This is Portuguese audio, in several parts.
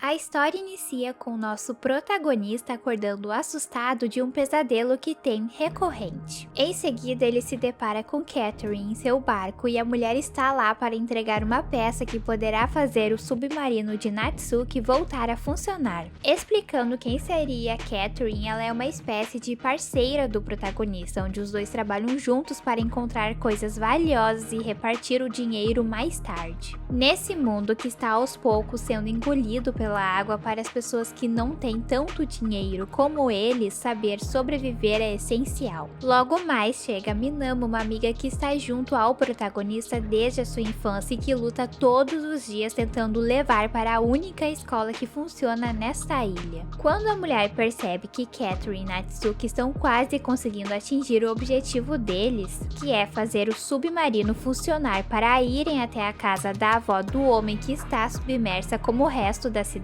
A história inicia com o nosso protagonista acordando assustado de um pesadelo que tem recorrente. Em seguida, ele se depara com Catherine em seu barco e a mulher está lá para entregar uma peça que poderá fazer o submarino de Natsuki voltar a funcionar. Explicando quem seria Catherine, ela é uma espécie de parceira do protagonista, onde os dois trabalham juntos para encontrar coisas valiosas e repartir o dinheiro mais tarde. Nesse mundo que está aos poucos sendo engolido pela água, para as pessoas que não têm tanto dinheiro como eles, saber sobreviver é essencial. Logo mais chega Minamo, uma amiga que está junto ao protagonista desde a sua infância e que luta todos os dias tentando levar para a única escola que funciona nesta ilha. Quando a mulher percebe que Catherine e Natsuki estão quase conseguindo atingir o objetivo deles, que é fazer o submarino funcionar para irem até a casa da avó do homem que está submersa como o resto da cidade,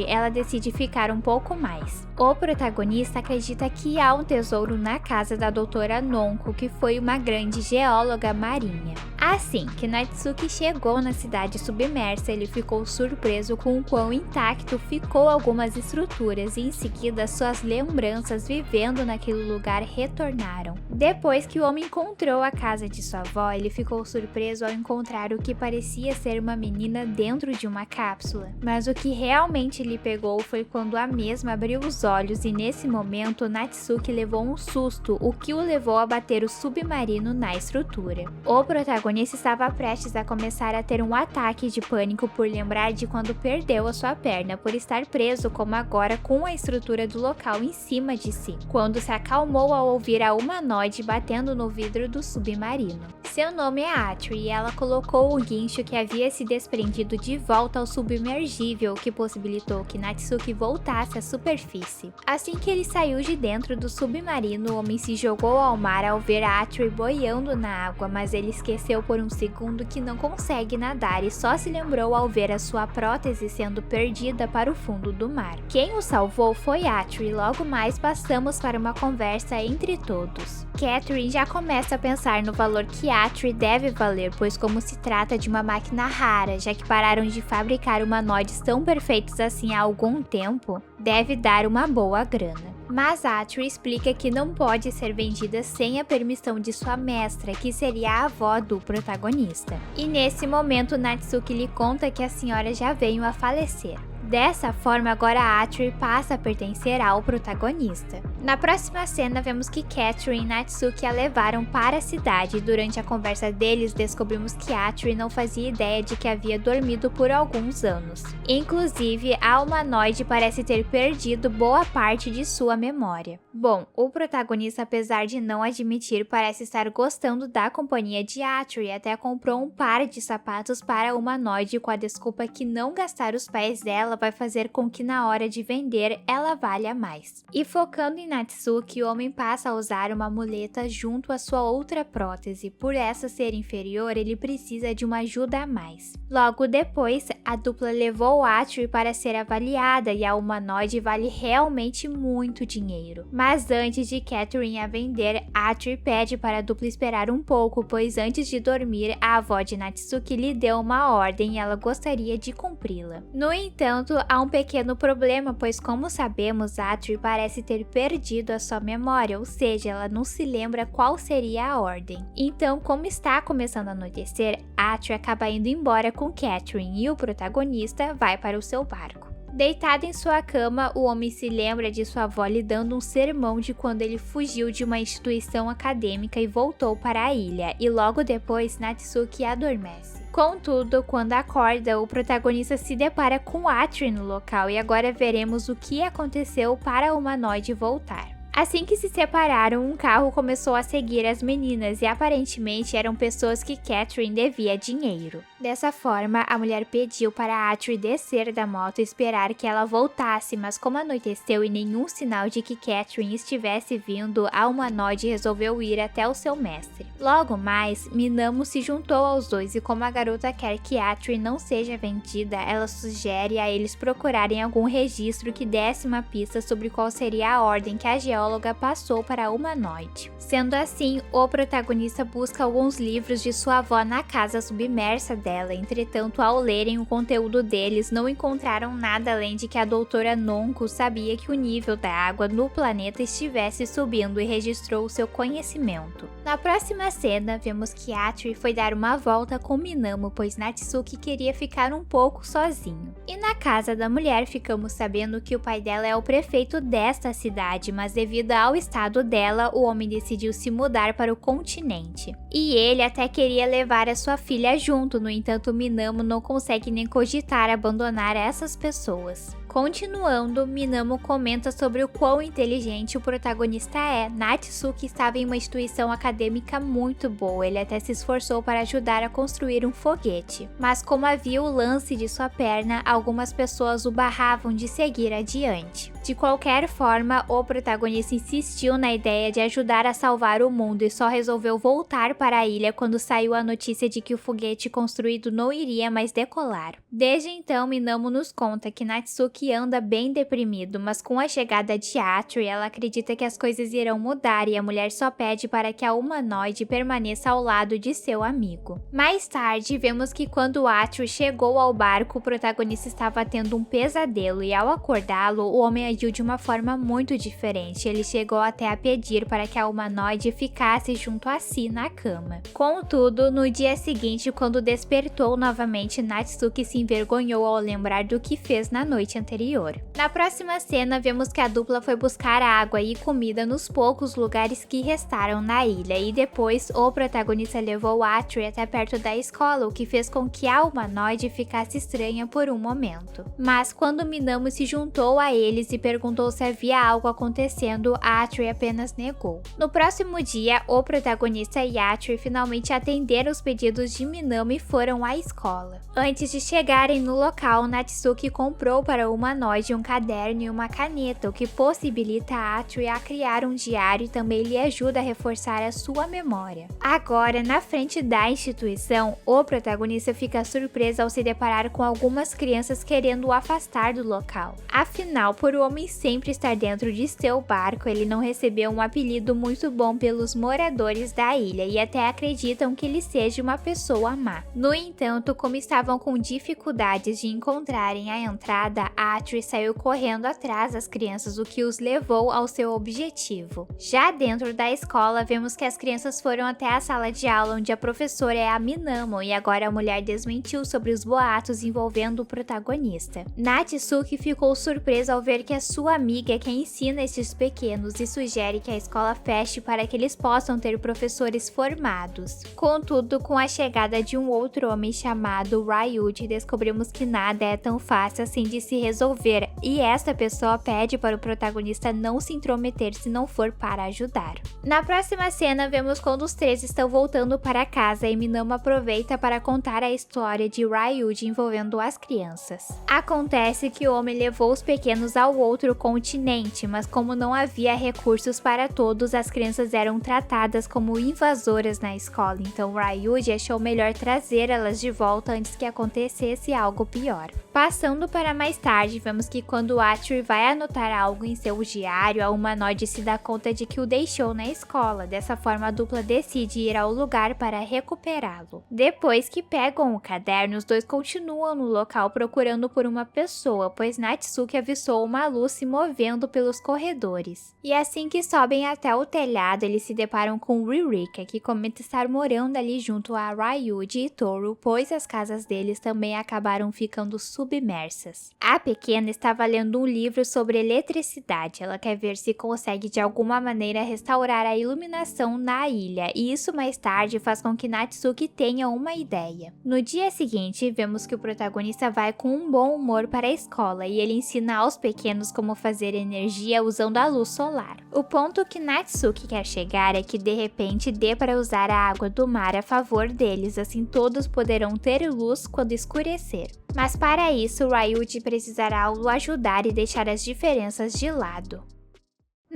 ela decide ficar um pouco mais. O protagonista acredita que há um tesouro na casa da doutora Nonko, que foi uma grande geóloga marinha. Assim que Natsuki chegou na cidade submersa, ele ficou surpreso com o quão intacto ficou algumas estruturas e em seguida suas lembranças vivendo naquele lugar retornaram. Depois que o homem encontrou a casa de sua avó, ele ficou surpreso ao encontrar o que parecia ser uma menina dentro de uma cápsula, mas o que realmente lhe pegou foi quando a mesma abriu os olhos e nesse momento Natsuki levou um susto, o que o levou a bater o submarino na estrutura. O protagonista estava prestes a começar a ter um ataque de pânico por lembrar de quando perdeu a sua perna por estar preso, como agora com a estrutura do local em cima de si, quando se acalmou ao ouvir a humanoide batendo no vidro do submarino. Seu nome é Atri e ela colocou o guincho que havia se desprendido de volta ao submergível, o que possibilitou que Natsuki voltasse à superfície. Assim que ele saiu de dentro do submarino, o homem se jogou ao mar ao ver Atri boiando na água, mas ele esqueceu por um segundo que não consegue nadar e só se lembrou ao ver a sua prótese sendo perdida para o fundo do mar. Quem o salvou foi Atri e logo mais passamos para uma conversa entre todos. Catherine já começa a pensar no valor que Atri deve valer, pois como se trata de uma máquina rara, já que pararam de fabricar humanoides tão perfeitos assim há algum tempo, deve dar uma boa grana. Mas Atri explica que não pode ser vendida sem a permissão de sua mestra, que seria a avó do protagonista. E nesse momento Natsuki lhe conta que a senhora já veio a falecer. Dessa forma, agora Atri passa a pertencer ao protagonista. Na próxima cena, vemos que Catherine e Natsuki a levaram para a cidade e durante a conversa deles descobrimos que Atri não fazia ideia de que havia dormido por alguns anos. Inclusive, a humanoide parece ter perdido boa parte de sua memória. Bom, o protagonista, apesar de não admitir, parece estar gostando da companhia de Atri e até comprou um par de sapatos para a humanoide com a desculpa que não gastar os pés dela vai fazer com que na hora de vender ela valha mais. E focando em Natsuki, o homem passa a usar uma muleta junto à sua outra prótese. Por essa ser inferior, ele precisa de uma ajuda a mais. Logo depois, a dupla levou Atri para ser avaliada e a humanoide vale realmente muito dinheiro. Mas antes de Catherine a vender, Atri pede para a dupla esperar um pouco, pois antes de dormir, a avó de Natsuki lhe deu uma ordem e ela gostaria de cumpri-la. No entanto, há um pequeno problema, pois como sabemos, Atri parece ter perdido a sua memória, ou seja, ela não se lembra qual seria a ordem. Então, como está começando a anoitecer, Atri acaba indo embora com Catherine e o protagonista vai para o seu barco. Deitado em sua cama, o homem se lembra de sua avó lhe dando um sermão de quando ele fugiu de uma instituição acadêmica e voltou para a ilha, e logo depois Natsuki adormece. Contudo, quando acorda, o protagonista se depara com Atri no local e agora veremos o que aconteceu para o humanoide voltar. Assim que se separaram, um carro começou a seguir as meninas e aparentemente eram pessoas que Catherine devia dinheiro. Dessa forma, a mulher pediu para Atri descer da moto e esperar que ela voltasse, mas como anoiteceu e nenhum sinal de que Catherine estivesse vindo, a humanoide resolveu ir até o seu mestre. Logo mais, Minamo se juntou aos dois e como a garota quer que Atri não seja vendida, ela sugere a eles procurarem algum registro que desse uma pista sobre qual seria a ordem que a geóloga passou para a humanoide. Sendo assim, o protagonista busca alguns livros de sua avó na casa submersa dela. Entretanto, ao lerem o conteúdo deles, não encontraram nada além de que a doutora Nonco sabia que o nível da água no planeta estivesse subindo e registrou seu conhecimento. Na próxima cena, vemos que Atri foi dar uma volta com Minamo, pois Natsuki queria ficar um pouco sozinho. E na casa da mulher, ficamos sabendo que o pai dela é o prefeito desta cidade, mas devido ao estado dela, o homem decidiu se mudar para o continente. E ele até queria levar a sua filha junto, no entanto Minamo não consegue nem cogitar abandonar essas pessoas. Continuando, Minamo comenta sobre o quão inteligente o protagonista é. Natsuki estava em uma instituição acadêmica muito boa, ele até se esforçou para ajudar a construir um foguete. Mas como havia o lance de sua perna, algumas pessoas o barravam de seguir adiante. De qualquer forma, o protagonista insistiu na ideia de ajudar a salvar o mundo e só resolveu voltar para a ilha quando saiu a notícia de que o foguete construído não iria mais decolar. Desde então, Minamo nos conta que Natsuki anda bem deprimido, mas com a chegada de Atri, ela acredita que as coisas irão mudar e a mulher só pede para que a humanoide permaneça ao lado de seu amigo. Mais tarde, vemos que quando Atri chegou ao barco, o protagonista estava tendo um pesadelo e ao acordá-lo, o homem agiu de uma forma muito diferente. Ele chegou até a pedir para que a humanoide ficasse junto a si na cama. Contudo, no dia seguinte, quando despertou novamente, Natsuki se envergonhou ao lembrar do que fez na noite anterior. Na próxima cena, vemos que a dupla foi buscar água e comida nos poucos lugares que restaram na ilha, e depois o protagonista levou Atri até perto da escola, o que fez com que a humanoide ficasse estranha por um momento. Mas quando Minamo se juntou a eles e perguntou se havia algo acontecendo, Atri apenas negou. No próximo dia, o protagonista e Atri finalmente atenderam os pedidos de Minamo e foram à escola. Antes de chegarem no local, Natsuki comprou para o humanoide um caderno e uma caneta, o que possibilita a Atri a criar um diário e também lhe ajuda a reforçar a sua memória. Agora, na frente da instituição, o protagonista fica surpreso ao se deparar com algumas crianças querendo o afastar do local. Afinal, por o homem sempre estar dentro de seu barco, ele não recebeu um apelido muito bom pelos moradores da ilha e até acreditam que ele seja uma pessoa má. No entanto, como estavam com dificuldades de encontrarem a entrada, Atri saiu correndo atrás das crianças, o que os levou ao seu objetivo. Já dentro da escola, vemos que as crianças foram até a sala de aula onde a professora é a Minamo e agora a mulher desmentiu sobre os boatos envolvendo o protagonista. Natsuki ficou surpreso ao ver que a sua amiga é quem ensina estes pequenos e sugere que a escola feche para que eles possam ter professores formados. Contudo, com a chegada de um outro homem chamado Ryuji, descobrimos que nada é tão fácil assim de se resolver, e esta pessoa pede para o protagonista não se intrometer se não for para ajudar. Na próxima cena, vemos quando os três estão voltando para casa e Minamo aproveita para contar a história de Ryuji envolvendo as crianças. Acontece que o homem levou os pequenos ao outro continente, mas como não havia recursos para todos, as crianças eram tratadas como invasoras na escola, então Ryuji achou melhor trazer elas de volta antes que acontecesse algo pior. Passando para mais tarde, vemos que quando Atri vai anotar algo em seu diário, a humanoide se dá conta de que o deixou na escola. Dessa forma, a dupla decide ir ao lugar para recuperá-lo. Depois que pegam o caderno, os dois continuam no local procurando por uma pessoa, pois Natsuki avistou uma luz se movendo pelos corredores. E assim que sobem até o telhado, eles se deparam com Ririka, que comenta estar morando ali junto a Ryuji e Toru, pois as casas deles também acabaram ficando submersas. A pequena estava lendo um livro sobre eletricidade. Ela quer ver se consegue de alguma maneira restaurar a iluminação na ilha, e isso mais tarde faz com que Natsuki tenha uma ideia. No dia seguinte, vemos que o protagonista vai com um bom humor para a escola e ele ensina aos pequenos como fazer energia usando a luz solar. O ponto que Natsuki quer chegar é que de repente dê para usar a água do mar a favor deles, assim todos poderão ter luz quando escurecer. Mas para isso, Ryuji precisará o ajudar e deixar as diferenças de lado.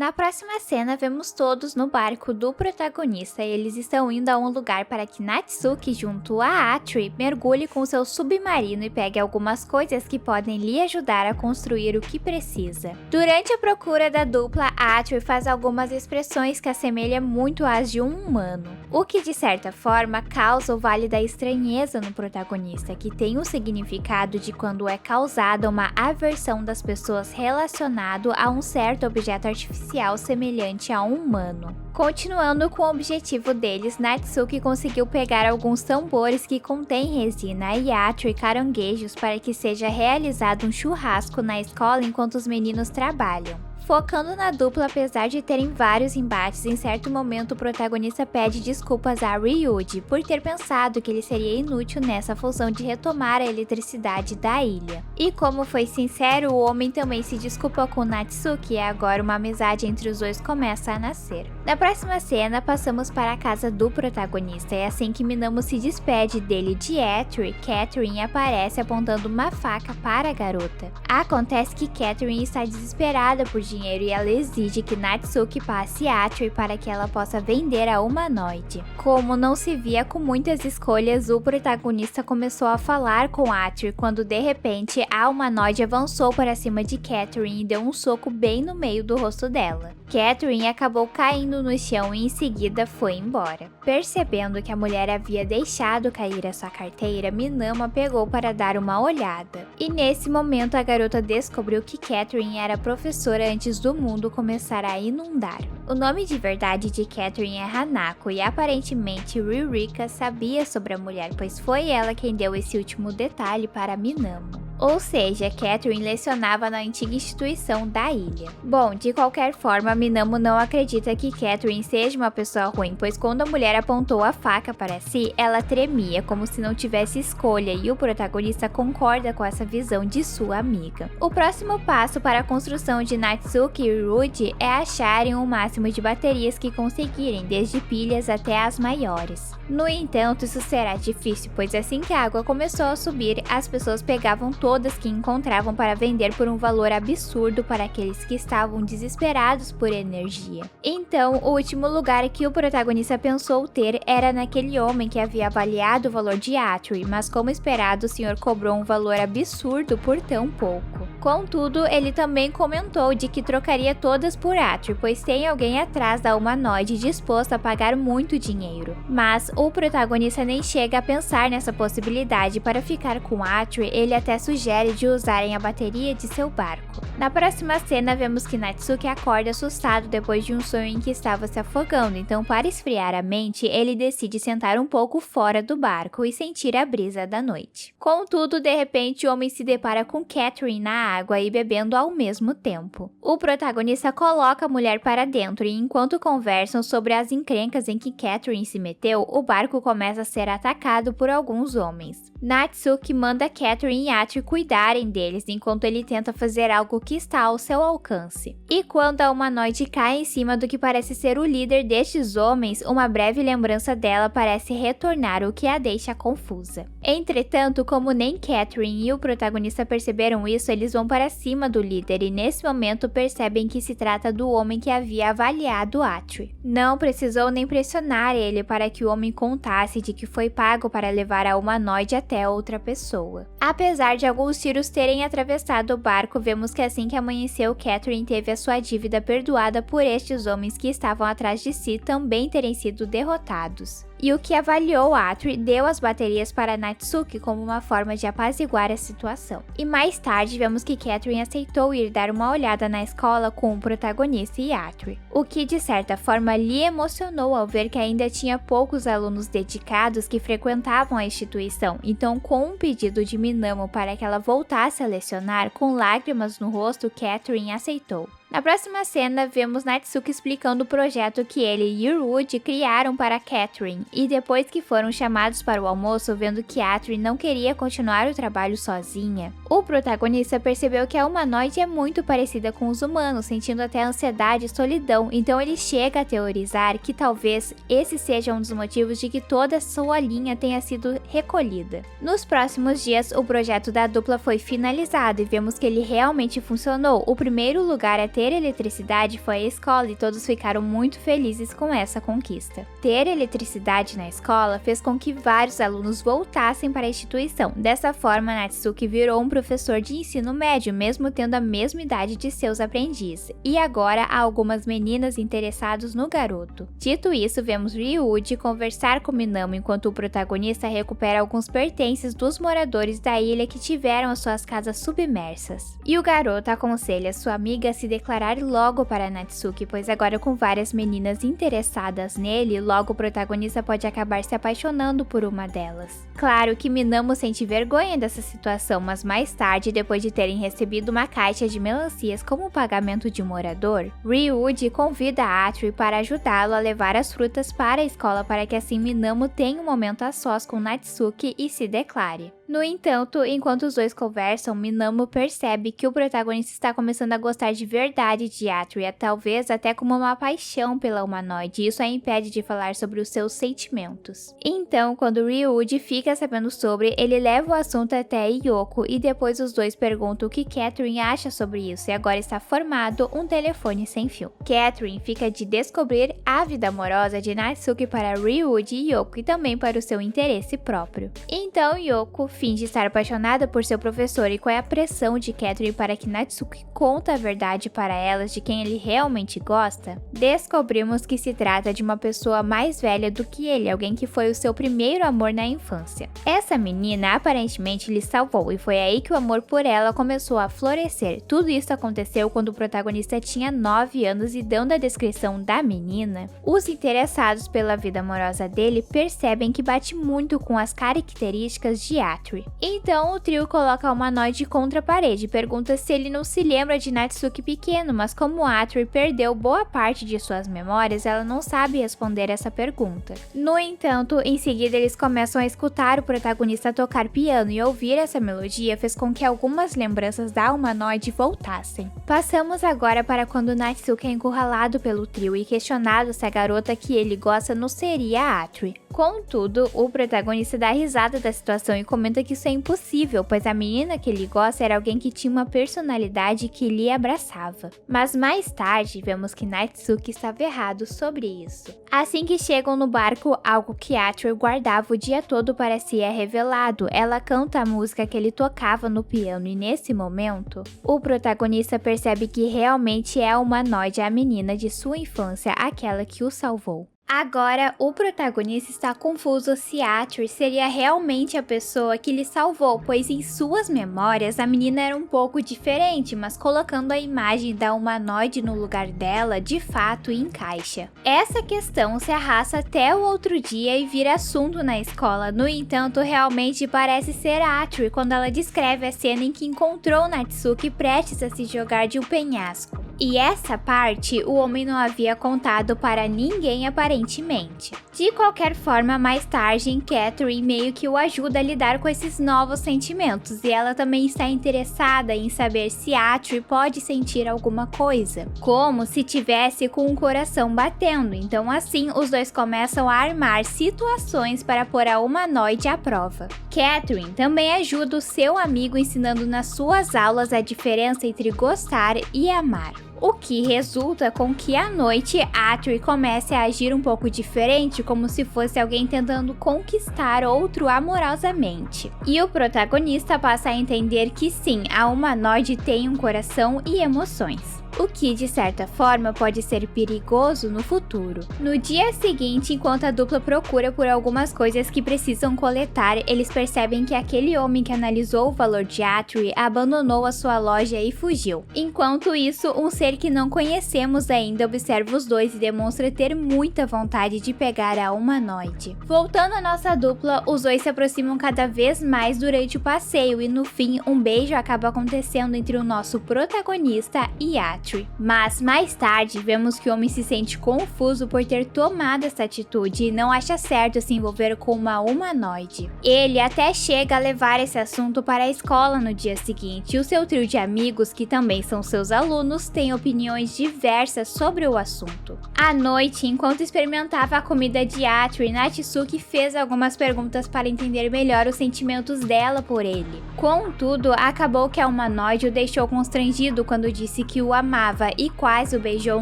Na próxima cena, vemos todos no barco do protagonista e eles estão indo a um lugar para que Natsuki, junto a Atri, mergulhe com seu submarino e pegue algumas coisas que podem lhe ajudar a construir o que precisa. Durante a procura da dupla, Atri faz algumas expressões que assemelham muito às de um humano, o que de certa forma causa o vale da estranheza no protagonista, que tem o significado de quando é causada uma aversão das pessoas relacionado a um certo objeto artificial semelhante a um humano. Continuando com o objetivo deles, Natsuki conseguiu pegar alguns tambores que contêm resina e Atri caranguejos para que seja realizado um churrasco na escola enquanto os meninos trabalham. Focando na dupla, apesar de terem vários embates, em certo momento o protagonista pede desculpas a Ryuji por ter pensado que ele seria inútil nessa função de retomar a eletricidade da ilha. E como foi sincero, o homem também se desculpa com Natsuki e agora uma amizade entre os dois começa a nascer. Na próxima cena, passamos para a casa do protagonista. É assim que Minamo se despede dele de Atri. Catherine aparece apontando uma faca para a garota. Acontece que Catherine está desesperada por dinheiro e ela exige que Natsuki passe Atri para que ela possa vender a humanoide. Como não se via com muitas escolhas, o protagonista começou a falar com Atri quando de repente a humanoide avançou para cima de Catherine e deu um soco bem no meio do rosto dela. Catherine acabou caindo no chão e em seguida foi embora. Percebendo que a mulher havia deixado cair a sua carteira, Minamo a pegou para dar uma olhada. E nesse momento a garota descobriu que Catherine era professora antes do mundo começar a inundar. O nome de verdade de Catherine é Hanako e aparentemente Ririka sabia sobre a mulher, pois foi ela quem deu esse último detalhe para Minamo. Ou seja, Catherine lecionava na antiga instituição da ilha. Bom, de qualquer forma, Minamo não acredita que Catherine seja uma pessoa ruim, pois quando a mulher apontou a faca para si, ela tremia como se não tivesse escolha e o protagonista concorda com essa visão de sua amiga. O próximo passo para a construção de Natsuki e Ryuji é acharem o máximo de baterias que conseguirem, desde pilhas até as maiores. No entanto, isso será difícil, pois assim que a água começou a subir, as pessoas pegavam todas que encontravam para vender por um valor absurdo para aqueles que estavam desesperados por energia. Então, o último lugar que o protagonista pensou ter era naquele homem que havia avaliado o valor de Atri, mas como esperado, o senhor cobrou um valor absurdo por tão pouco. Contudo, ele também comentou de que trocaria todas por Atri, pois tem alguém atrás da humanoide disposto a pagar muito dinheiro. Mas o protagonista nem chega a pensar nessa possibilidade. Para ficar com Atri, ele até sugere de usarem a bateria de seu barco. Na próxima cena, vemos que Natsuki acorda assustado depois de um sonho em que estava se afogando, então para esfriar a mente, ele decide sentar um pouco fora do barco e sentir a brisa da noite. Contudo, de repente, o homem se depara com Catherine na água e bebendo ao mesmo tempo. O protagonista coloca a mulher para dentro e enquanto conversam sobre as encrencas em que Catherine se meteu, o barco começa a ser atacado por alguns homens. Natsuki manda Catherine e Atri cuidarem deles enquanto ele tenta fazer algo que está ao seu alcance. E quando a humanoide cai em cima do que parece ser o líder destes homens, uma breve lembrança dela parece retornar, o que a deixa confusa. Entretanto, como nem Catherine e o protagonista perceberam isso, eles vão para cima do líder e nesse momento percebem que se trata do homem que havia avaliado Atri. Não precisou nem pressionar ele para que o homem contasse de que foi pago para levar a humanoide até outra pessoa. Apesar de alguns tiros terem atravessado o barco, vemos que assim que amanheceu, Catherine teve a sua dívida perdoada por estes homens que estavam atrás de si também terem sido derrotados. E o que avaliou Atri deu as baterias para Natsuki como uma forma de apaziguar a situação. E mais tarde vemos que Catherine aceitou ir dar uma olhada na escola com o protagonista e Atri, o que de certa forma lhe emocionou ao ver que ainda tinha poucos alunos dedicados que frequentavam a instituição, então com um pedido de Minamo para que ela voltasse a lecionar, com lágrimas no rosto, Catherine aceitou. Na próxima cena, vemos Natsuki explicando o projeto que ele e Ryuji criaram para Catherine, e depois que foram chamados para o almoço, vendo que Atri não queria continuar o trabalho sozinha, o protagonista percebeu que a humanoide é muito parecida com os humanos, sentindo até ansiedade e solidão, então ele chega a teorizar que talvez esse seja um dos motivos de que toda sua linha tenha sido recolhida. Nos próximos dias, o projeto da dupla foi finalizado e vemos que ele realmente funcionou. O primeiro lugar a ter ter eletricidade foi à escola e todos ficaram muito felizes com essa conquista. Ter eletricidade na escola fez com que vários alunos voltassem para a instituição. Dessa forma, Natsuki virou um professor de ensino médio, mesmo tendo a mesma idade de seus aprendizes. E agora há algumas meninas interessadas no garoto. Dito isso, vemos Ryuji conversar com Minamo enquanto o protagonista recupera alguns pertences dos moradores da ilha que tiveram as suas casas submersas. E o garoto aconselha sua amiga a se declarar logo para Natsuki, pois agora com várias meninas interessadas nele, logo o protagonista pode acabar se apaixonando por uma delas. Claro que Minamo sente vergonha dessa situação, mas mais tarde, depois de terem recebido uma caixa de melancias como pagamento de morador, Ryuji convida Atri para ajudá-lo a levar as frutas para a escola para que assim Minamo tenha um momento a sós com Natsuki e se declare. No entanto, enquanto os dois conversam, Minamo percebe que o protagonista está começando a gostar de verdade de Atri, talvez até como uma paixão pela humanoide, e isso a impede de falar sobre os seus sentimentos. Então, quando Ryuji fica sabendo sobre, ele leva o assunto até Yoko e depois os dois perguntam o que Catherine acha sobre isso e agora está formado um telefone sem fio. Catherine fica de descobrir a vida amorosa de Natsuki para Ryuji e Yoko e também para o seu interesse próprio. Então Yoko finge estar apaixonada por seu professor e com a pressão de Catherine para que Natsuki conte a verdade para elas de quem ele realmente gosta, descobrimos que se trata de uma pessoa mais velha do que ele, alguém que foi o seu primeiro amor na infância. Essa menina aparentemente lhe salvou e foi aí que o amor por ela começou a florescer. Tudo isso aconteceu quando o protagonista tinha 9 anos e dando a descrição da menina, os interessados pela vida amorosa dele percebem que bate muito com as características de Atri. Então o trio coloca a humanoide contra a parede e pergunta se ele não se lembra de Natsuki pequeno, mas como Atri perdeu boa parte de suas memórias, ela não sabe responder essa pergunta. No entanto, em seguida eles começam a escutar o protagonista tocar piano e ouvir essa melodia fez com que algumas lembranças da humanoide voltassem. Passamos agora para quando Natsuki é encurralado pelo trio e questionado se a garota que ele gosta não seria a Atri. Contudo, o protagonista dá risada da situação e comenta que isso é impossível, pois a menina que ele gosta era alguém que tinha uma personalidade que lhe abraçava. Mas mais tarde, vemos que Natsuki estava errado sobre isso. Assim que chegam no barco, algo que Atri guardava o dia todo para si é revelado. Ela canta a música que ele tocava no piano e nesse momento, o protagonista percebe que realmente é a humanoide, a menina de sua infância, aquela que o salvou. Agora, o protagonista está confuso se Atri seria realmente a pessoa que lhe salvou, pois em suas memórias a menina era um pouco diferente, mas colocando a imagem da humanoide no lugar dela, de fato encaixa. Essa questão se arrasta até o outro dia e vira assunto na escola, no entanto, realmente parece ser Atri quando ela descreve a cena em que encontrou Natsuki prestes a se jogar de um penhasco. E essa parte o homem não havia contado para ninguém aparentemente. De qualquer forma, mais tarde, Catherine meio que o ajuda a lidar com esses novos sentimentos e ela também está interessada em saber se Atri pode sentir alguma coisa, como se tivesse com o coração batendo. Então assim, os dois começam a armar situações para pôr a humanoide à prova. Catherine também ajuda o seu amigo ensinando nas suas aulas a diferença entre gostar e amar. O que resulta com que à noite Atri comece a agir um pouco diferente, como se fosse alguém tentando conquistar outro amorosamente. E o protagonista passa a entender que sim, a humanoide tem um coração e emoções. O que, de certa forma, pode ser perigoso no futuro. No dia seguinte, enquanto a dupla procura por algumas coisas que precisam coletar, eles percebem que aquele homem que analisou o valor de Atri abandonou a sua loja e fugiu. Enquanto isso, um ser que não conhecemos ainda observa os dois e demonstra ter muita vontade de pegar a humanoide. Voltando à nossa dupla, os dois se aproximam cada vez mais durante o passeio e no fim, um beijo acaba acontecendo entre o nosso protagonista e Atri. Mas mais tarde, vemos que o homem se sente confuso por ter tomado essa atitude e não acha certo se envolver com uma humanoide. Ele até chega a levar esse assunto para a escola no dia seguinte e o seu trio de amigos, que também são seus alunos, tem opiniões diversas sobre o assunto. À noite, enquanto experimentava a comida de Atri, Natsuki fez algumas perguntas para entender melhor os sentimentos dela por ele. Contudo, acabou que a humanoide o deixou constrangido quando disse que o amava amava e quase o beijou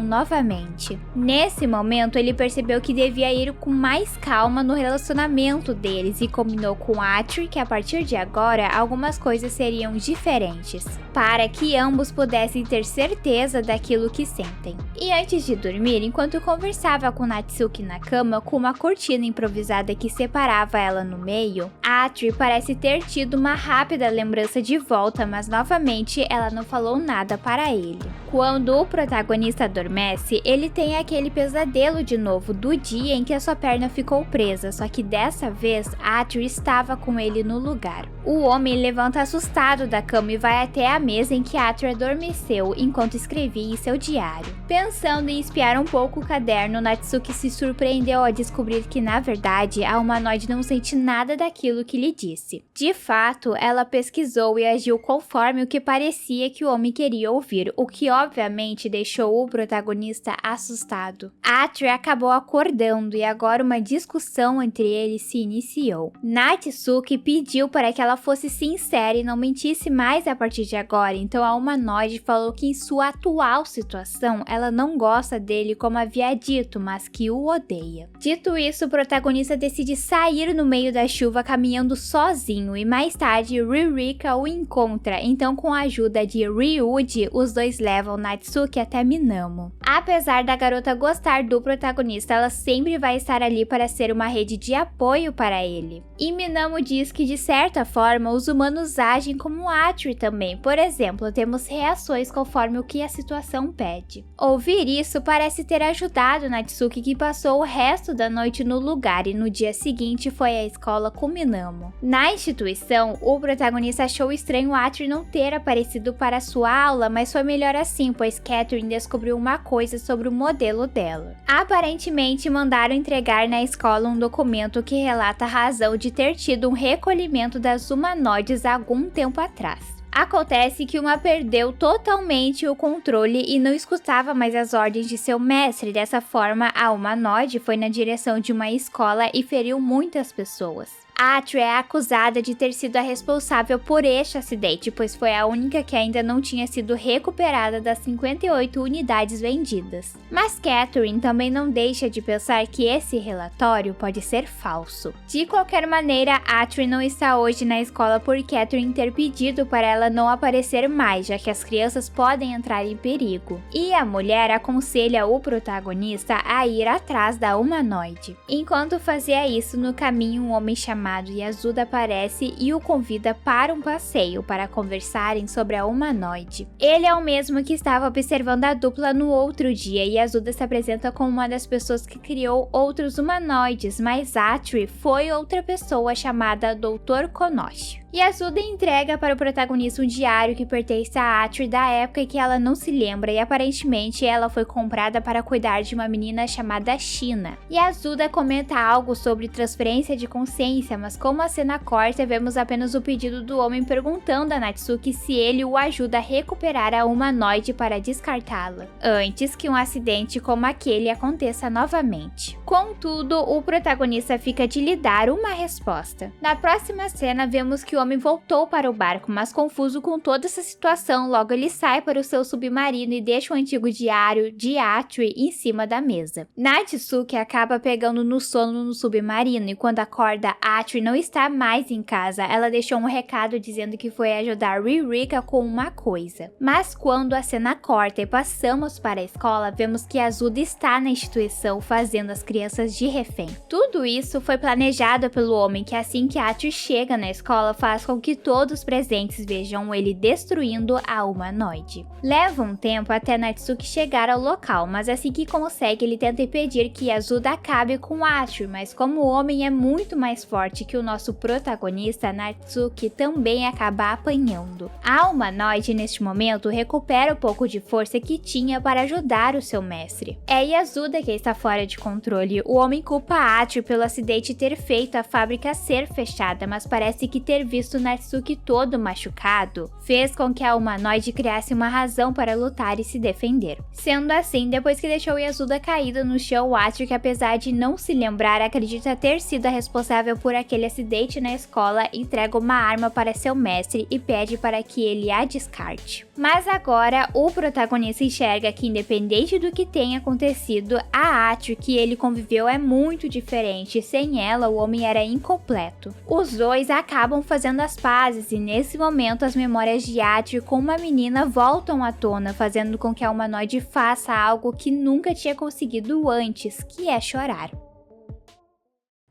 novamente. Nesse momento, ele percebeu que devia ir com mais calma no relacionamento deles e combinou com Atri que a partir de agora algumas coisas seriam diferentes, para que ambos pudessem ter certeza daquilo que sentem. E antes de dormir, enquanto conversava com Natsuki na cama com uma cortina improvisada que separava ela no meio, Atri parece ter tido uma rápida lembrança de volta, mas novamente ela não falou nada para ele. Quando o protagonista adormece, ele tem aquele pesadelo de novo do dia em que a sua perna ficou presa, só que dessa vez Atri estava com ele no lugar. O homem levanta assustado da cama e vai até a mesa em que Atri adormeceu enquanto escrevia em seu diário. Pensando em espiar um pouco o caderno, Natsuki se surpreendeu ao descobrir que, na verdade, a humanoide não sente nada daquilo que lhe disse. De fato, ela pesquisou e agiu conforme o que parecia que o homem queria ouvir, o que obviamente deixou o protagonista assustado. Atri acabou acordando e agora uma discussão entre eles se iniciou. Natsuki pediu para que ela fosse sincera e não mentisse mais a partir de agora, então a humanoide falou que em sua atual situação ela não gosta dele como havia dito, mas que o odeia. Dito isso, o protagonista decide sair no meio da chuva caminhando sozinho e mais tarde Ririka o encontra, então com a ajuda de Ryuji, os dois levam Natsuki até Minamo. Apesar da garota gostar do protagonista, ela sempre vai estar ali para ser uma rede de apoio para ele. E Minamo diz que de certa forma os humanos agem como Atri também, por exemplo, temos reações conforme o que a situação pede. Ouvir isso parece ter ajudado Natsuki, que passou o resto da noite no lugar e no dia seguinte foi à escola com Minamo. Na instituição, o protagonista achou estranho Atri não ter aparecido para sua aula, mas foi melhor assim, pois Catherine descobriu uma coisa sobre o modelo dela. Aparentemente, mandaram entregar na escola um documento que relata a razão de ter tido um recolhimento das humanoides há algum tempo atrás. Acontece que uma perdeu totalmente o controle e não escutava mais as ordens de seu mestre. Dessa forma, a humanoide foi na direção de uma escola e feriu muitas pessoas. Atri é acusada de ter sido a responsável por este acidente, pois foi a única que ainda não tinha sido recuperada das 58 unidades vendidas. Mas Catherine também não deixa de pensar que esse relatório pode ser falso. De qualquer maneira, Atri não está hoje na escola por Catherine ter pedido para ela não aparecer mais, já que as crianças podem entrar em perigo. E a mulher aconselha o protagonista a ir atrás da humanoide. Enquanto fazia isso, no caminho um homem chamado Yasuda aparece e o convida para um passeio para conversarem sobre a humanoide. Ele é o mesmo que estava observando a dupla no outro dia e Yasuda se apresenta como uma das pessoas que criou outros humanoides, mas Atri foi outra pessoa chamada Dr. Konoshi. Yasuda entrega para o protagonista um diário que pertence a Atri da época em que ela não se lembra e aparentemente ela foi comprada para cuidar de uma menina chamada Shina. Yasuda comenta algo sobre transferência de consciência, mas como a cena corta, vemos apenas o pedido do homem perguntando a Natsuki se ele o ajuda a recuperar a humanoide para descartá-la, antes que um acidente como aquele aconteça novamente. Contudo, o protagonista fica de lhe dar uma resposta. Na próxima cena, vemos que o homem voltou para o barco, mas confuso com toda essa situação, logo ele sai para o seu submarino e deixa o antigo diário de Atri em cima da mesa. Natsuki acaba pegando no sono no submarino e quando acorda, Atri não está mais em casa. Ela deixou um recado dizendo que foi ajudar Ririka com uma coisa. Mas quando a cena corta e passamos para a escola, vemos que Yasuda está na instituição fazendo as crianças de refém. Tudo isso foi planejado pelo homem que assim que Atri chega na escola faz com que todos os presentes vejam ele destruindo a humanoide. Leva um tempo até Natsuki chegar ao local, mas assim que consegue ele tenta impedir que Yasuda acabe com Atri, mas como o homem é muito mais forte que o nosso protagonista, Natsuki também acaba apanhando. A humanoide neste momento recupera o pouco de força que tinha para ajudar o seu mestre. É Yasuda que está fora de controle. O homem culpa Atri pelo acidente ter feito a fábrica ser fechada, mas parece que ter visto visto Natsuki todo machucado, fez com que a humanoide criasse uma razão para lutar e se defender. Sendo assim, depois que deixou Yasuda caída no chão, Atri, que apesar de não se lembrar, acredita ter sido a responsável por aquele acidente na escola, entrega uma arma para seu mestre e pede para que ele a descarte. Mas agora, o protagonista enxerga que, independente do que tenha acontecido, a Atri que ele conviveu é muito diferente. Sem ela, o homem era incompleto. Os dois acabam fazendo as pazes e, nesse momento, as memórias de Atri com uma menina voltam à tona, fazendo com que a humanoide faça algo que nunca tinha conseguido antes, que é chorar.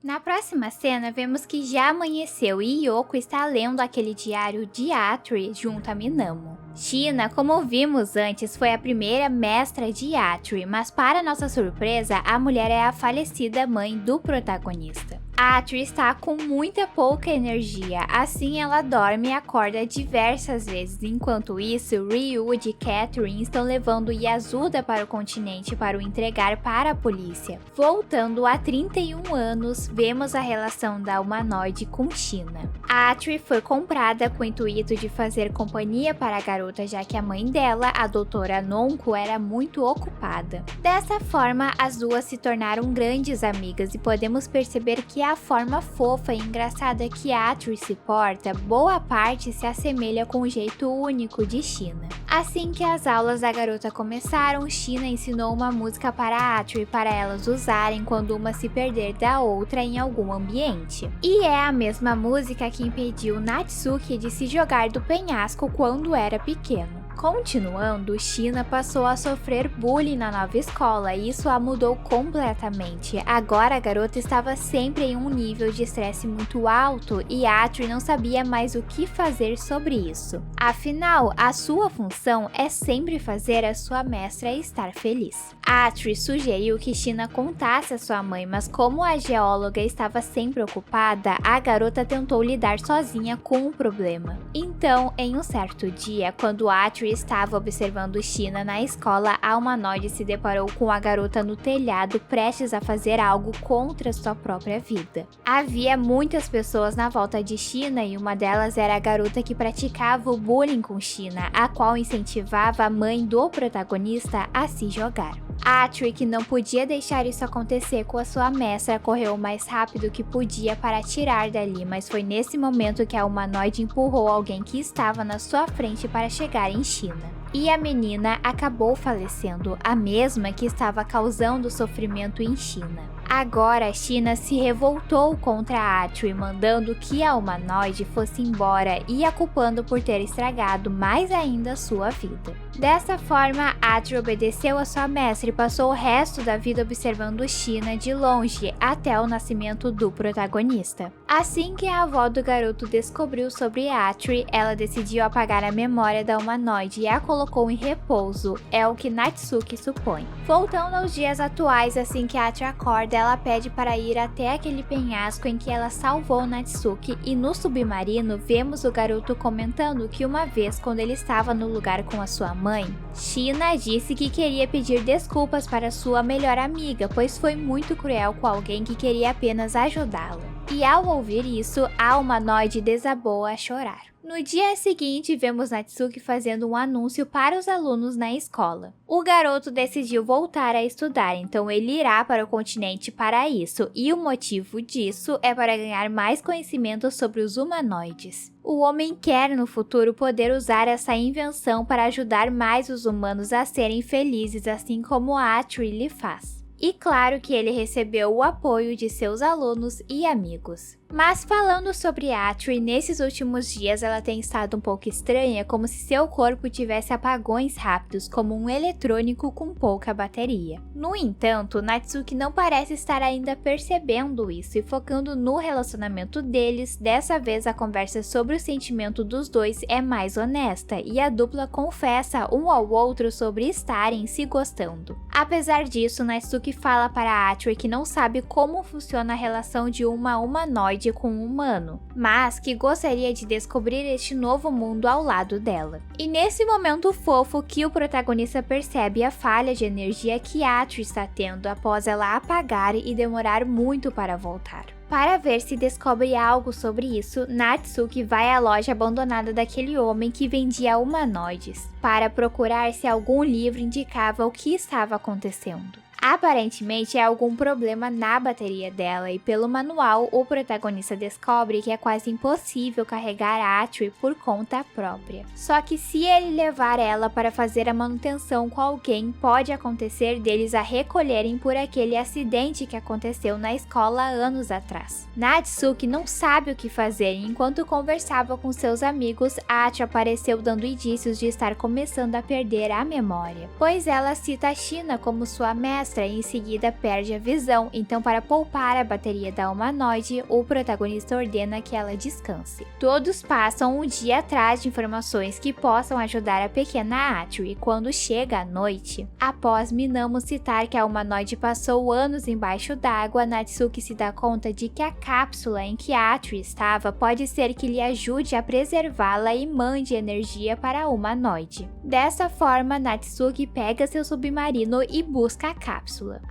Na próxima cena, vemos que já amanheceu e Yoko está lendo aquele diário de Atri junto a Minamo. Shina, como vimos antes, foi a primeira mestra de Atri, mas para nossa surpresa, a mulher é a falecida mãe do protagonista. Atri está com muita pouca energia, assim ela dorme e acorda diversas vezes. Enquanto isso, Ryu e Catherine estão levando Yasuda para o continente para o entregar para a polícia. Voltando a 31 anos, vemos a relação da humanoide com Shina. Atri foi comprada com o intuito de fazer companhia para a garota, já que a mãe dela, a doutora Nonko, era muito ocupada. Dessa forma, as duas se tornaram grandes amigas e podemos perceber que a forma fofa e engraçada que Atri se porta, boa parte se assemelha com o jeito único de Shina. Assim que as aulas da garota começaram, Shina ensinou uma música para Atri para elas usarem quando uma se perder da outra em algum ambiente. E é a mesma música que impediu Natsuki de se jogar do penhasco quando era pequeno. Continuando, Shina passou a sofrer bullying na nova escola e isso a mudou completamente. Agora a garota estava sempre em um nível de estresse muito alto e Atri não sabia mais o que fazer sobre isso. Afinal, a sua função é sempre fazer a sua mestra estar feliz. Atri sugeriu que Shina contasse a sua mãe, mas como a geóloga estava sempre ocupada, a garota tentou lidar sozinha com o problema. Então, em um certo dia, quando Atri estava observando Shina na escola, a humanoide se deparou com a garota no telhado prestes a fazer algo contra sua própria vida. Havia muitas pessoas na volta de Shina e uma delas era a garota que praticava o bullying com Shina, a qual incentivava a mãe do protagonista a se jogar. Atri, que não podia deixar isso acontecer com a sua mestra, correu o mais rápido que podia para tirar dali, mas foi nesse momento que a humanoide empurrou alguém que estava na sua frente para chegar em Shina. E a menina acabou falecendo, a mesma que estava causando sofrimento em Shina. Agora, Shina se revoltou contra Atri, mandando que a humanoide fosse embora e a culpando por ter estragado mais ainda sua vida. Dessa forma, Atri obedeceu a sua mestra e passou o resto da vida observando Shina de longe até o nascimento do protagonista. Assim que a avó do garoto descobriu sobre Atri, ela decidiu apagar a memória da humanoide e a colocou em repouso, é o que Natsuki supõe. Voltando aos dias atuais, assim que Atri acorda, ela pede para ir até aquele penhasco em que ela salvou Natsuki e no submarino vemos o garoto comentando que uma vez quando ele estava no lugar com a sua mãe, Shina disse que queria pedir desculpas para sua melhor amiga, pois foi muito cruel com alguém que queria apenas ajudá-la. E ao ouvir isso, a humanoide desabou a chorar. No dia seguinte, vemos Natsuki fazendo um anúncio para os alunos na escola. O garoto decidiu voltar a estudar, então ele irá para o continente para isso, e o motivo disso é para ganhar mais conhecimento sobre os humanoides. O homem quer no futuro poder usar essa invenção para ajudar mais os humanos a serem felizes, assim como Atri lhe faz. E claro que ele recebeu o apoio de seus alunos e amigos. Mas falando sobre Atri, nesses últimos dias ela tem estado um pouco estranha, como se seu corpo tivesse apagões rápidos, como um eletrônico com pouca bateria. No entanto, Natsuki não parece estar ainda percebendo isso e focando no relacionamento deles. Dessa vez a conversa sobre o sentimento dos dois é mais honesta e a dupla confessa um ao outro sobre estarem se gostando. Apesar disso, Natsuki fala para Atri que não sabe como funciona a relação de uma humanoide humanoide com um humano, mas que gostaria de descobrir este novo mundo ao lado dela. E nesse momento fofo que o protagonista percebe a falha de energia que Atri está tendo após ela apagar e demorar muito para voltar. Para ver se descobre algo sobre isso, Natsuki vai à loja abandonada daquele homem que vendia humanoides, para procurar se algum livro indicava o que estava acontecendo. Aparentemente é algum problema na bateria dela e pelo manual o protagonista descobre que é quase impossível carregar a Atri por conta própria. Só que se ele levar ela para fazer a manutenção com alguém, pode acontecer deles a recolherem por aquele acidente que aconteceu na escola anos atrás. Natsuki não sabe o que fazer e enquanto conversava com seus amigos, Atri apareceu dando indícios de estar começando a perder a memória, pois ela cita a China como sua mestra e em seguida perde a visão, então para poupar a bateria da humanoide, o protagonista ordena que ela descanse. Todos passam um dia atrás de informações que possam ajudar a pequena Atri e quando chega a noite, após Minamo citar que a humanoide passou anos embaixo d'água, Natsuki se dá conta de que a cápsula em que Atri estava pode ser que lhe ajude a preservá-la e mande energia para a humanoide. Dessa forma, Natsuki pega seu submarino e busca a cápsula.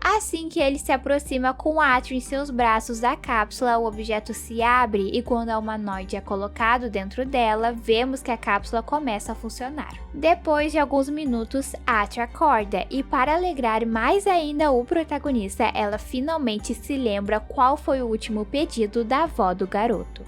Assim que ele se aproxima com Atri em seus braços da cápsula, o objeto se abre e quando a humanoide é colocado dentro dela, vemos que a cápsula começa a funcionar. Depois de alguns minutos, Atri acorda e para alegrar mais ainda o protagonista, ela finalmente se lembra qual foi o último pedido da avó do garoto.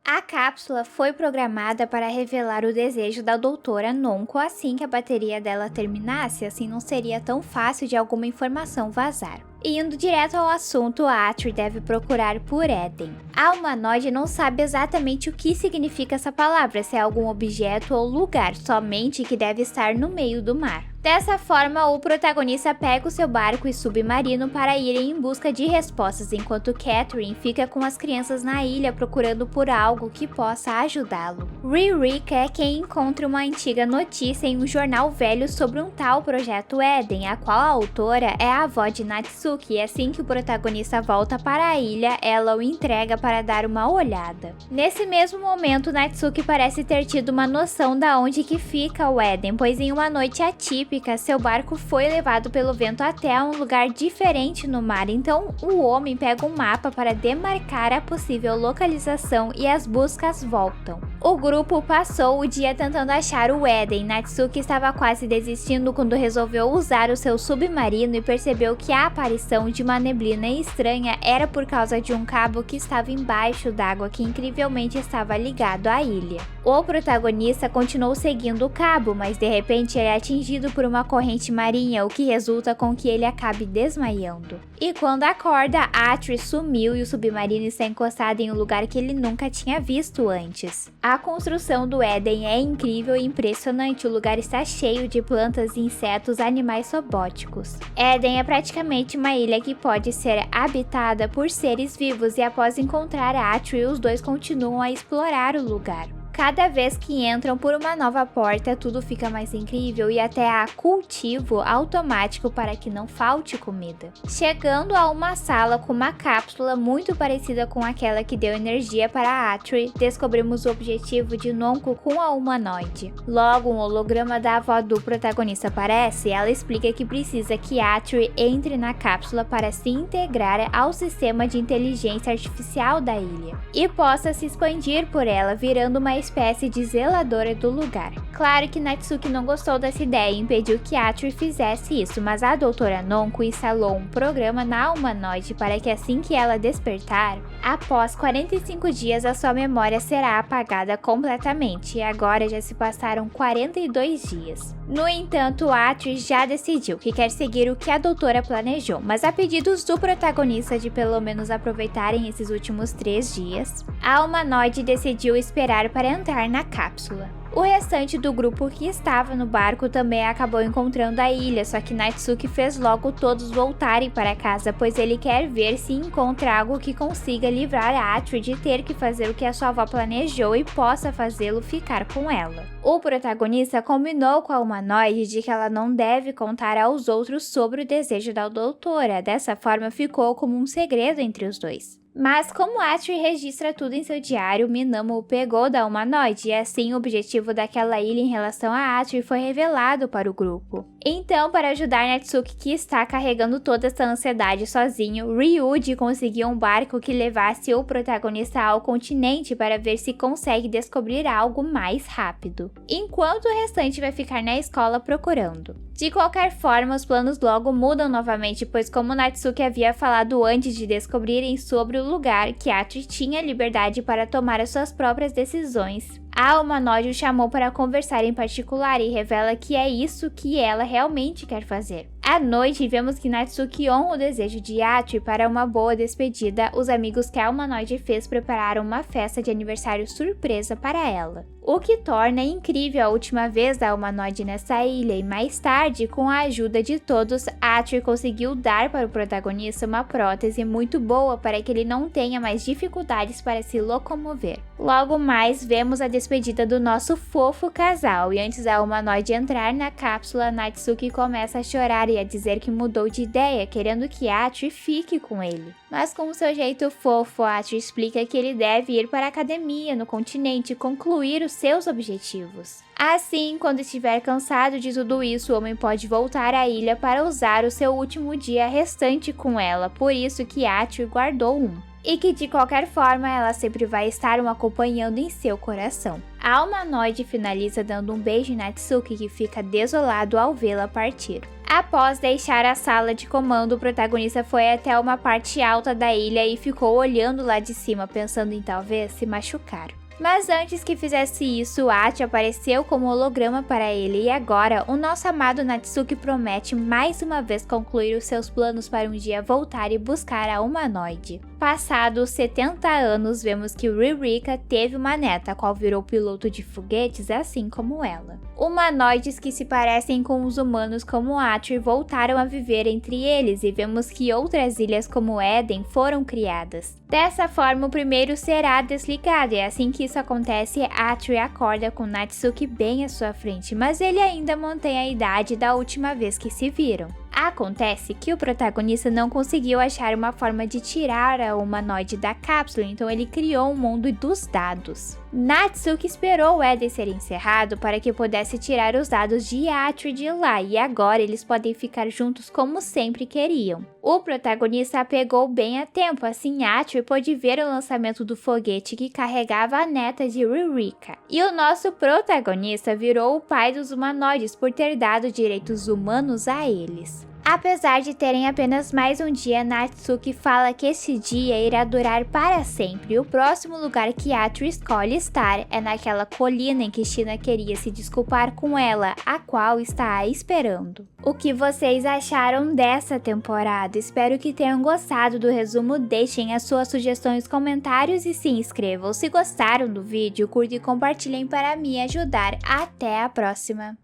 A cápsula foi programada para revelar o desejo da doutora Nonko assim que a bateria dela terminasse, assim não seria tão fácil de alguma informação vazar. Indo direto ao assunto, a Atri deve procurar por Eden. A humanoide não sabe exatamente o que significa essa palavra, se é algum objeto ou lugar, somente que deve estar no meio do mar. Dessa forma, o protagonista pega o seu barco e submarino para irem em busca de respostas, enquanto Catherine fica com as crianças na ilha procurando por algo que possa ajudá-lo. Riri é quem encontra uma antiga notícia em um jornal velho sobre um tal projeto Eden, a qual a autora é a avó de Natsuki, e assim que o protagonista volta para a ilha, ela o entrega para dar uma olhada. Nesse mesmo momento, Natsuki parece ter tido uma noção da onde que fica o Eden, pois em uma noite atípica, seu barco foi levado pelo vento até um lugar diferente no mar, então o homem pega um mapa para demarcar a possível localização e as buscas voltam. O grupo passou o dia tentando achar o Eden. Natsuki estava quase desistindo quando resolveu usar o seu submarino e percebeu que a aparição de uma neblina estranha era por causa de um cabo que estava embaixo d'água que incrivelmente estava ligado à ilha. O protagonista continuou seguindo o cabo, mas de repente ele é atingido por uma corrente marinha, o que resulta com que ele acabe desmaiando. E quando acorda, Atri sumiu e o submarino está encostado em um lugar que ele nunca tinha visto antes. A construção do Eden é incrível e impressionante, o lugar está cheio de plantas, insetos, animais robóticos. Eden é praticamente uma ilha que pode ser habitada por seres vivos e após encontrar Atri, os dois continuam a explorar o lugar. Cada vez que entram por uma nova porta, tudo fica mais incrível e até há cultivo automático para que não falte comida. Chegando a uma sala com uma cápsula muito parecida com aquela que deu energia para Atri, descobrimos o objetivo de Nonko com a humanoide. Logo, um holograma da avó do protagonista aparece e ela explica que precisa que Atri entre na cápsula para se integrar ao sistema de inteligência artificial da ilha e possa se expandir por ela, virando uma espécie de zeladora do lugar. Claro que Natsuki não gostou dessa ideia e impediu que Atri fizesse isso, mas a doutora Nonko instalou um programa na humanoide para que assim que ela despertar, após 45 dias a sua memória será apagada completamente e agora já se passaram 42 dias. No entanto, Atri já decidiu que quer seguir o que a doutora planejou, mas a pedidos do protagonista de pelo menos aproveitarem esses últimos 3 dias, a humanoide decidiu esperar para entrar na cápsula. O restante do grupo que estava no barco também acabou encontrando a ilha, só que Natsuki fez logo todos voltarem para casa, pois ele quer ver se encontra algo que consiga livrar a Atri de ter que fazer o que a sua avó planejou e possa fazê-lo ficar com ela. O protagonista combinou com a humanoide de que ela não deve contar aos outros sobre o desejo da doutora, dessa forma ficou como um segredo entre os dois. Mas como Atri registra tudo em seu diário, Minamo o pegou da humanoide e assim o objetivo daquela ilha em relação a Atri foi revelado para o grupo. Então, para ajudar Natsuki, que está carregando toda essa ansiedade sozinho, Ryuji conseguiu um barco que levasse o protagonista ao continente para ver se consegue descobrir algo mais rápido, enquanto o restante vai ficar na escola procurando. De qualquer forma, os planos logo mudam novamente, pois como Natsuki havia falado antes de descobrirem sobre o lugar, que Atri tinha liberdade para tomar as suas próprias decisões. A humanoide o chamou para conversar em particular e revela que é isso que ela realmente quer fazer. À noite, vemos que Natsuki honra o desejo de Atri para uma boa despedida. Os amigos que a humanoide fez prepararam uma festa de aniversário surpresa para ela, o que torna incrível a última vez da humanoide nessa ilha, e mais tarde, com a ajuda de todos, Atri conseguiu dar para o protagonista uma prótese muito boa para que ele não tenha mais dificuldades para se locomover. Logo mais, vemos a despedida do nosso fofo casal, e antes da humanoide entrar na cápsula, Natsuki começa a chorar e a dizer que mudou de ideia, querendo que Atri fique com ele. Mas com seu jeito fofo, Atri explica que ele deve ir para a academia no continente e concluir os seus objetivos. Assim, quando estiver cansado de tudo isso, o homem pode voltar à ilha para usar o seu último dia restante com ela, por isso que Atri guardou um. E que de qualquer forma ela sempre vai estar o acompanhando em seu coração. A humanoide finaliza dando um beijo em Natsuki, que fica desolado ao vê-la partir. Após deixar a sala de comando, o protagonista foi até uma parte alta da ilha e ficou olhando lá de cima, pensando em talvez se machucar. Mas antes que fizesse isso, Atri apareceu como holograma para ele e agora o nosso amado Natsuki promete mais uma vez concluir os seus planos para um dia voltar e buscar a humanoide. Passados 70 anos, vemos que Ririka teve uma neta, a qual virou piloto de foguetes assim como ela. Humanoides que se parecem com os humanos como Atri voltaram a viver entre eles e vemos que outras ilhas como Eden foram criadas. Dessa forma, o primeiro será desligado e assim que isso acontece, Atri acorda com Natsuki bem à sua frente, mas ele ainda mantém a idade da última vez que se viram. Acontece que o protagonista não conseguiu achar uma forma de tirar a humanoide da cápsula, então ele criou um mundo dos dados. Natsuki esperou o Eden ser encerrado para que pudesse tirar os dados de Atri de lá, e agora eles podem ficar juntos como sempre queriam. O protagonista a pegou bem a tempo, assim Atri pôde ver o lançamento do foguete que carregava a neta de Ririka. E o nosso protagonista virou o pai dos humanoides por ter dado direitos humanos a eles. Apesar de terem apenas mais um dia, Natsuki fala que esse dia irá durar para sempre. O próximo lugar que Atri escolhe estar é naquela colina em que Shina queria se desculpar com ela, a qual está a esperando. O que vocês acharam dessa temporada? Espero que tenham gostado do resumo, deixem as suas sugestões, comentários e se inscrevam. Se gostaram do vídeo, curtem e compartilhem para me ajudar. Até a próxima!